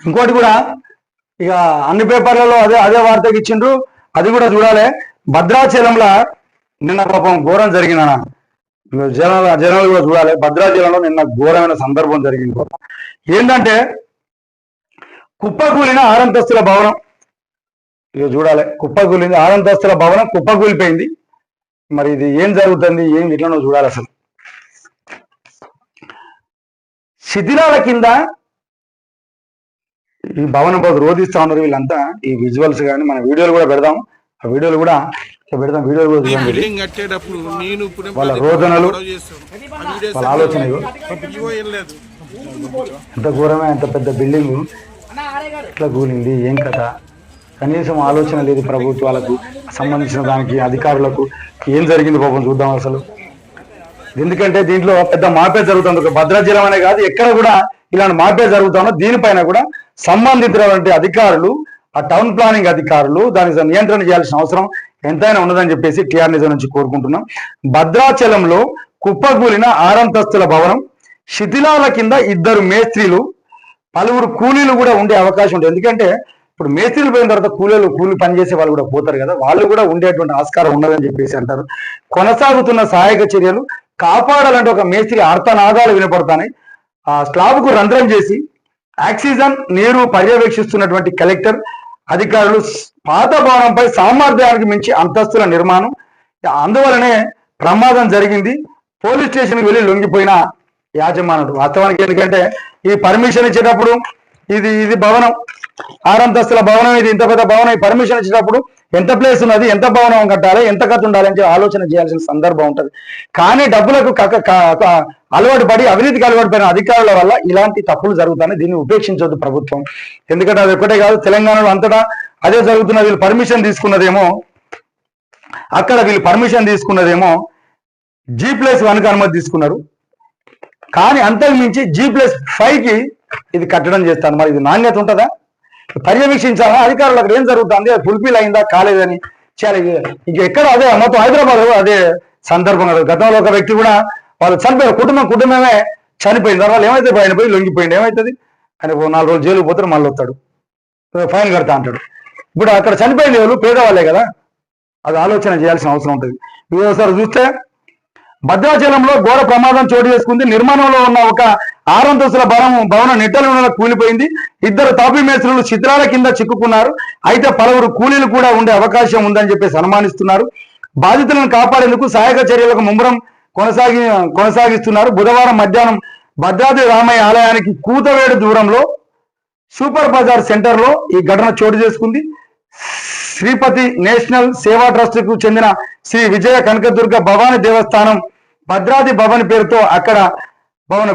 ఇంకోటి కూడా ఇక అన్ని పేపర్లలో అదే అదే వార్తకి ఇచ్చిండ్రు, అది కూడా చూడాలి. భద్రాచలంలో నిన్న పాపం ఘోరం జరిగిందన్న, జనాలు కూడా చూడాలి. భద్రాచలంలో నిన్న ఘోరమైన సందర్భం జరిగింది. ఏంటంటే కుప్పకూలిన ఆరంతస్తుల భవనం, ఇక చూడాలి. కుప్పకూలింది, ఆరంతస్తుల భవనం కుప్పకూలిపోయింది. మరి ఇది ఏం జరుగుతుంది, ఏం ఇట్లనో చూడాలి. అసలు శిథిలాల కింద ఈ భవనం రోధిస్తా ఉన్నారు వీళ్ళంతా. ఈ విజువల్స్ కానీ మన వీడియోలు కూడా పెడదాం, ఆ వీడియోలు కూడా పెడదాం. వీడియోలు కూడా చూడండి, వాళ్ళ రోదనలు, వాళ్ళ ఆలోచన. ఎంత ఘోరమే, ఎంత పెద్ద బిల్డింగ్ ఎట్లా కూలింది, ఏం కథ, కనీసం ఆలోచన లేదు ప్రభుత్వాలకు సంబంధించిన దానికి, అధికారులకు. ఏం జరిగింది పాపం చూద్దాం అసలు. ఎందుకంటే దీంట్లో పెద్ద మార్పే జరుగుతుంది. ఒక భద్రాచలం అనే కాదు, ఎక్కడ కూడా ఇలాంటి మార్పే జరుగుతుందో దీనిపైన కూడా సంబంధించినటువంటి అధికారులు, ఆ టౌన్ ప్లానింగ్ అధికారులు దానికి నియంత్రణ చేయాల్సిన అవసరం ఎంతైనా ఉన్నదని చెప్పేసి టీఆర్ నిజం నుంచి కోరుకుంటున్నాం. భద్రాచలంలో కుప్పకూలిన ఆరంతస్తుల భవనం, శిథిలాల కింద 2 మేస్త్రీలు, పలువురు కూలీలు కూడా ఉండే అవకాశం ఉంటుంది. ఎందుకంటే ఇప్పుడు మేస్త్రీలు పోయిన తర్వాత కూలీ పనిచేసే వాళ్ళు కూడా పోతారు కదా, వాళ్ళు కూడా ఉండేటువంటి ఆస్కారం ఉండదని చెప్పేసి అంటారు. కొనసాగుతున్న సహాయక చర్యలు కాపాడాలంటే ఒక మేస్త్రి ఆర్తనాదాలు వినపడతాయి. ఆ స్లాబ్కు రంధ్రం చేసి ఆక్సిజన్ నీరు పర్యవేక్షిస్తున్నటువంటి కలెక్టర్ అధికారులు పాత భవనంపై సామర్థ్యానికి మించి అంతస్తుల నిర్మాణం, అందువలనే ప్రమాదం జరిగింది. పోలీస్ స్టేషన్కి వెళ్ళి లొంగిపోయిన యాజమానుడు. వాస్తవానికి ఎందుకంటే ఈ పర్మిషన్ ఇచ్చేటప్పుడు ఇది భవనం, 6 అంతస్తుల భవనం, ఇది ఇంత పెద్ద భవనం. ఈ పర్మిషన్ ఇచ్చేటప్పుడు ఎంత ప్లేస్ ఉన్నది, ఎంత భవనం కట్టాలి, ఎంత ఖర్చు ఉండాలి అని ఆలోచన చేయాల్సిన సందర్భం ఉంటుంది. కానీ డబ్బులకు అలవాటు పడి, అవినీతికి అలవాటు పడిన అధికారుల వల్ల ఇలాంటి తప్పులు జరుగుతాయి. దీన్ని ఉపేక్షించొద్దు ప్రభుత్వం. ఎందుకంటే అది ఒక్కటే కాదు, తెలంగాణలో అంతటా అదే జరుగుతున్నది. వీళ్ళు పర్మిషన్ తీసుకున్నదేమో అక్కడ, వీళ్ళు పర్మిషన్ తీసుకున్నదేమో G+1కి అనుమతి తీసుకున్నారు. కానీ అంతకు మించి G+5కి ఇది కట్టడం చేస్తాను. మరి ఇది నాణ్యత ఉంటుందా? పర్యవేక్షించాలా అధికారులు? అక్కడ ఏం జరుగుతుంది, ఫుల్ఫిల్ అయిందా కాలేదని చాలా. ఇంక ఎక్కడ అదే మొత్తం హైదరాబాద్ అదే సందర్భం. గతంలో ఒక వ్యక్తి కూడా వాళ్ళు చనిపోయారు, కుటుంబమే చనిపోయింది. వాళ్ళు ఏమైతే ఆయన పోయి లొంగిపోయింది, ఏమవుతుంది ఆయన 4 రోజులు జైలు పోతాడు, మళ్ళీ వస్తాడు, ఫైన్ కడతా అంటాడు. ఇప్పుడు అక్కడ చనిపోయింది వాళ్ళు పేదవాళ్ళే కదా, అది ఆలోచన చేయాల్సిన అవసరం ఉంటుంది. ఒకసారి చూస్తే భద్రాచలంలో ఘోర ప్రమాదం చోటు చేసుకుంది. నిర్మాణంలో ఉన్న ఒక 6 అంతస్తుల భవనం నిట్టలు కూలిపోయింది. 2 తాపీ మేస్త్రులు శిథిలాల కింద చిక్కుకున్నారు. అయితే పలువురు కూలీలు కూడా ఉండే అవకాశం ఉందని చెప్పేసి అనుమానిస్తున్నారు. బాధితులను కాపాడేందుకు సహాయక చర్యలకు ముమ్మరం కొనసాగిస్తున్నారు. బుధవారం మధ్యాహ్నం భద్రాద్రి రామయ్య ఆలయానికి కూతవేడు దూరంలో సూపర్ బజార్ సెంటర్లో ఈ ఘటన చోటు చేసుకుంది. శ్రీపతి నేషనల్ సేవా ట్రస్ట్ కు చెందిన శ్రీ విజయ కనకదుర్గ భవాని దేవస్థానం భద్రాద్రి భవన్ పేరుతో అక్కడ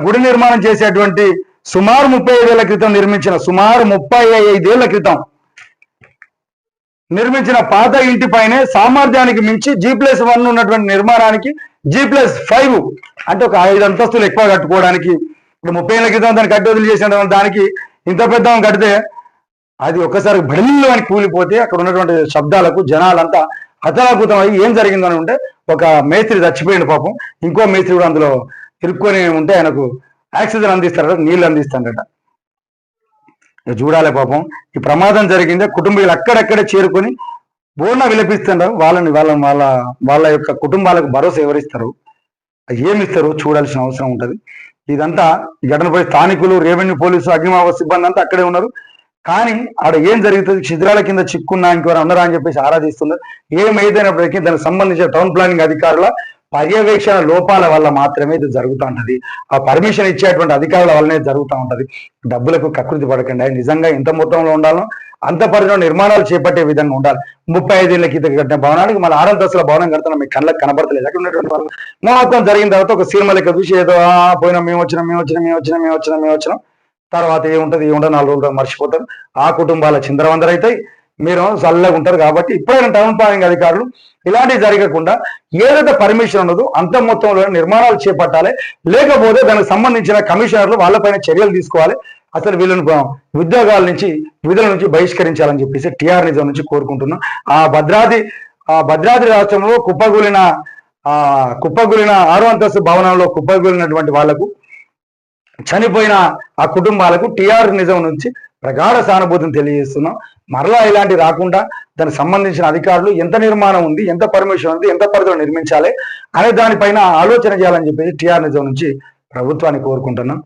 గుడి నిర్మాణం చేసేటువంటి సుమారు 35 ఏళ్ల క్రితం నిర్మించిన పాత ఇంటిపైనే సామర్థ్యానికి మించి G+1 ఉన్నటువంటి నిర్మాణానికి G+5 అంటే ఒక 5 అంతస్తులు ఎక్కువ కట్టుకోవడానికి, ఇప్పుడు 30 ఏళ్ల క్రితం దాన్ని కట్టి వదిలి చేసిన దానికి ఇంత పెద్ద కడితే అది ఒక్కసారి బడిల్లు అని కూలిపోతే అక్కడ ఉన్నటువంటి శబ్దాలకు జనాలంతా హతలాకుతం అయ్యి ఏం జరిగిందని ఉంటే ఒక మేస్త్రి చచ్చిపోయింది పాపం. ఇంకో మేస్త్రి కూడా అందులో ఇరుక్కొని ఉంటే ఆయనకు ఆక్సిజన్ అందిస్తారట, నీళ్ళు అందిస్తారట. చూడాలి పాపం. ఈ ప్రమాదం జరిగిందే కుటుంబీకులు అక్కడక్కడే చేరుకొని బోర్న విలపిస్తున్నారు. వాళ్ళ యొక్క కుటుంబాలకు భరోసా ఎవరిస్తారు, ఏమిస్తారు చూడాల్సిన అవసరం ఉంటుంది. ఇదంతా ఈ ఘటనపై స్థానికులు, రెవెన్యూ, పోలీసు, అగ్నిమాపక సిబ్బంది అంతా అక్కడే ఉన్నారు. కానీ ఆడ ఏం జరుగుతుంది, శిథిలాల కింద చిక్కున్నా ఇంకెవరు ఉన్నారా అని చెప్పేసి ఆరాధిస్తున్నారు. ఏమైతేనప్పటికీ దానికి సంబంధించిన టౌన్ ప్లానింగ్ అధికారుల పర్యవేక్షణ లోపాల వల్ల మాత్రమే ఇది జరుగుతూ ఉంటది. ఆ పర్మిషన్ ఇచ్చేటువంటి అధికారుల వల్లనే జరుగుతూ ఉంటది. డబ్బులకు కకృతి పడకండి. నిజంగా ఎంత మొత్తంలో ఉండాలో అంత పరిధిలో నిర్మాణాలు చేపట్టే విధంగా ఉండాలి. 35 ఏళ్ల కింద కట్టిన భవనానికి మళ్ళీ 6 అంతస్తుల భవనం కడుతున్నా మీకు కళ్ళకి కనబడతలేదు. అక్కడ ఉన్నటువంటి వాళ్ళు మొత్తం జరిగిన తర్వాత ఒక సినిమా లెక్క చూసి ఏదో పోయినా మేము వచ్చినాం తర్వాత ఏముంటది 4 రోజులు మర్చిపోతారు. ఆ కుటుంబాల చిందరవందరవుతాయి. మీరు చల్లగా ఉంటారు. కాబట్టి ఇప్పుడైనా టౌన్ ప్లానింగ్ అధికారులు ఇలాంటివి జరగకుండా ఏదైతే పర్మిషన్ ఉన్నదో అంత మొత్తంలో నిర్మాణాలు చేపట్టాలి. లేకపోతే దానికి సంబంధించిన కమిషనర్లు వాళ్ళపైన చర్యలు తీసుకోవాలి. అసలు వీళ్ళను ఉద్యోగాల నుంచి విధుల నుంచి బహిష్కరించాలని చెప్పేసి టీఆర్ నిజం నుంచి కోరుకుంటున్నాం. ఆ భద్రాద్రి రాష్ట్రంలో కుప్పగూలిన 6వ అంతస్తు భవనంలో కుప్పగూలినటువంటి వాళ్లకు, చనిపోయిన ఆ కుటుంబాలకు టీఆర్ నిజం నుంచి ప్రగాఢ సానుభూతిని తెలియజేస్తున్నాం. మరలా ఇలాంటి రాకుండా దానికి సంబంధించిన అధికారులు ఎంత నిర్మాణం ఉంది, ఎంత పర్మిషన్ ఉంది, ఎంత పరిధిలో నిర్మించాలి అనే దానిపైన ఆలోచన చేయాలని చెప్పేసి టీఆర్ నిజం నుంచి ప్రభుత్వాన్ని కోరుకుంటున్నాం.